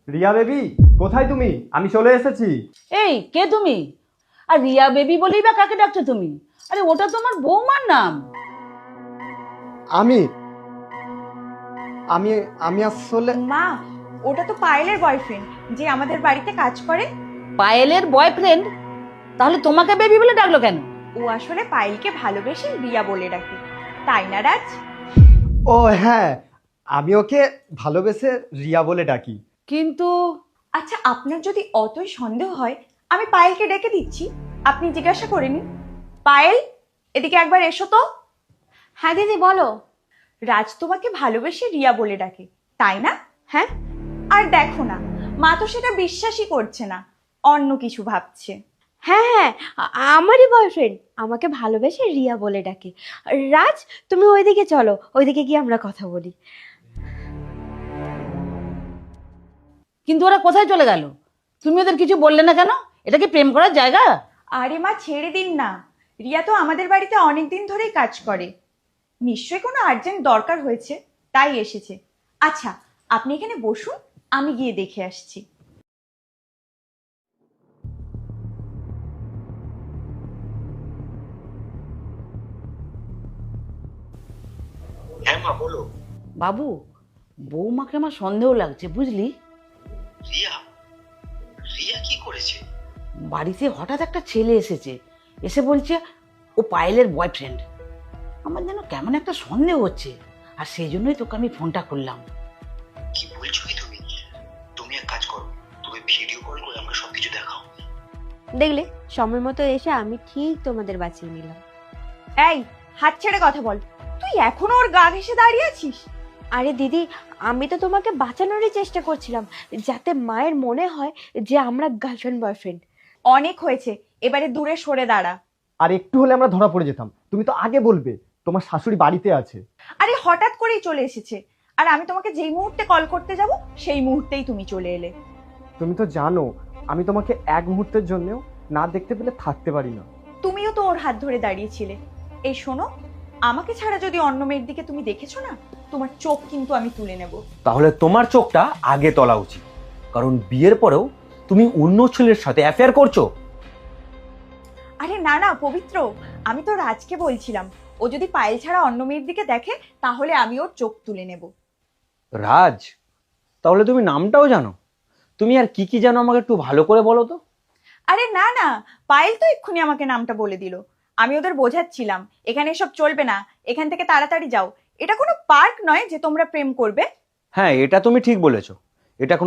Riya baby, কোথায় তুমি? আমি চলে এসেছি। এই কে তুমি? আর রিয়া বেবি বলেই বা কাকে ডাকছো তুমি? আরে ওটা তো আমার বৌমার নাম। আমি আমি আমি আসলে মা, ওটা তো পায়েলের বয়ফ্রেন্ড যে আমাদের বাড়িতে কাজ করে। পায়েলের বয়ফ্রেন্ড? তাহলে তোমাকে বেবি বলে ডাকলো কেন? ও আসলে পায়েলকে ভালোবেসে রিয়া বলে ডাকে, তাই না রাজ? ও হ্যাঁ, আমি ওকে ভালোবেসে রিয়া বলে ডাকি। কিন্তু আচ্ছা, আপনার যদি অতই সন্দেহ হয় আমি পায়েলকে ডেকে দিচ্ছি, আপনি জিজ্ঞাসা করে নিন। পায়েল, এদিকে একবার এসো তো। হ্যাঁ দিদি বলো। রাজ তোমাকে ভালোবেসে রিয়া বলে ডাকে, তাই না? হ্যাঁ আর দেখো না, মা তো সেটা বিশ্বাসই করছে না, অন্য কিছু ভাবছে। হ্যাঁ হ্যাঁ, আমারই বয়ফ্রেন্ড আমাকে ভালোবেসে রিয়া বলে ডাকে। রাজ, তুমি ওইদিকে চলো, ওইদিকে গিয়ে আমরা কথা বলি। কিন্তু ওরা কোথায় চলে গেল? তুমি ওদের কিছু বললে না কেন? এটা কি প্রেম করার জায়গা? আরে মা, ছেড়ে দিন না। রিয়া তো আমাদের বাড়িতে অনেক দিন ধরেই কাজ করে, নিশ্চয়ই কোনো আর্জেন্ট দরকার হয়েছে তাই এসেছে। আচ্ছা, আপনি এখানে বসুন, আমি গিয়ে দেখে আসছি। হ্যাঁ মা বলো। বাবু, বৌমাকে আমার সন্দেহ লাগছে, বুঝলি? রিয়া রিয়া কি করেছে? বাড়িতে হঠাৎ একটা ছেলে এসেছে, এসে বলছে ও পায়েলের বয়ফ্রেন্ড। আমার যেন কেমন একটা সন্দেহ হচ্ছে, আর সেই জন্যই তোকে আমি ফোনটা করলাম। কি বলছো কি তুমি? তুমি এক কাজ করো, তুমি ভিডিও কল করে আমাকে সবকিছু দেখাও। দেখলে, সময় মতো এসে আমি ঠিক তোমাদের বাঁচিয়ে নিলাম। এই, হাত ছেড়ে কথা বল। তুই এখনো ওর গা ঘেসে দাঁড়িয়ে আছিস? আরে দিদি, আমি তো তোমাকে বাঁচানোরই চেষ্টা করছিলাম, যাতে মায়ের মনে হয় যে আমরা গার্লফ্রেন্ড বয়ফ্রেন্ড। অনেক হয়েছে, এবারে দূরে সরে দাঁড়া। আর একটু হলে আমরা ধরা পড়ে যেতাম। তুমি তো আগে বলবে তোমার শাশুড়ি বাড়িতে আছে। আরে হঠাৎ করেই চলে এসেছে, আর আমি তোমাকে যেই মুহূর্তে কল করতে যাব সেই মুহূর্তেই তুমি চলে এলে। তুমি তো জানো আমি তোমাকে এক মুহূর্তের জন্যও না দেখতে পেলে থাকতে পারি না। তুমিও তো ওর হাত ধরে দাঁড়িয়েছিলে। এই শোনো, আমাকে ছাড়া যদি অন্য মেয়ের দিকে তুমি দেখেছো না, তোমার চোখ কিন্তু আমি তুলে নেব। তাহলে তোমার চোখটা আগে তোলা উচিত, কারণ বিয়ের পরেও তুমি অন্য ছেলের সাথে অ্যাফেয়ার করছো। আরে না না পবিত্র, আমি তো রাজকে বলছিলাম, ও যদি পায়েল ছাড়া অন্য মেয়ের দিকে দেখে তাহলে আমি ওর চোখ তুলে নেব। রাজ, তাহলে তুমি নামটাও জানো? তুমি আর কি কি জানো আমাকে একটু ভালো করে বলো তো। আরে না না, পায়েল তো এক্ষুনি আমাকে নামটা বলে দিল। আমি ওদের বোঝাচ্ছিলাম এখানে এসব চলবে না, এখান থেকে তাড়াতাড়ি যাও। এটা কোনো পার্ক নয় যে তোমরা প্রেম করবে। হ্যাঁ, এটা তুমি ঠিক বলেছো, এটা কোনো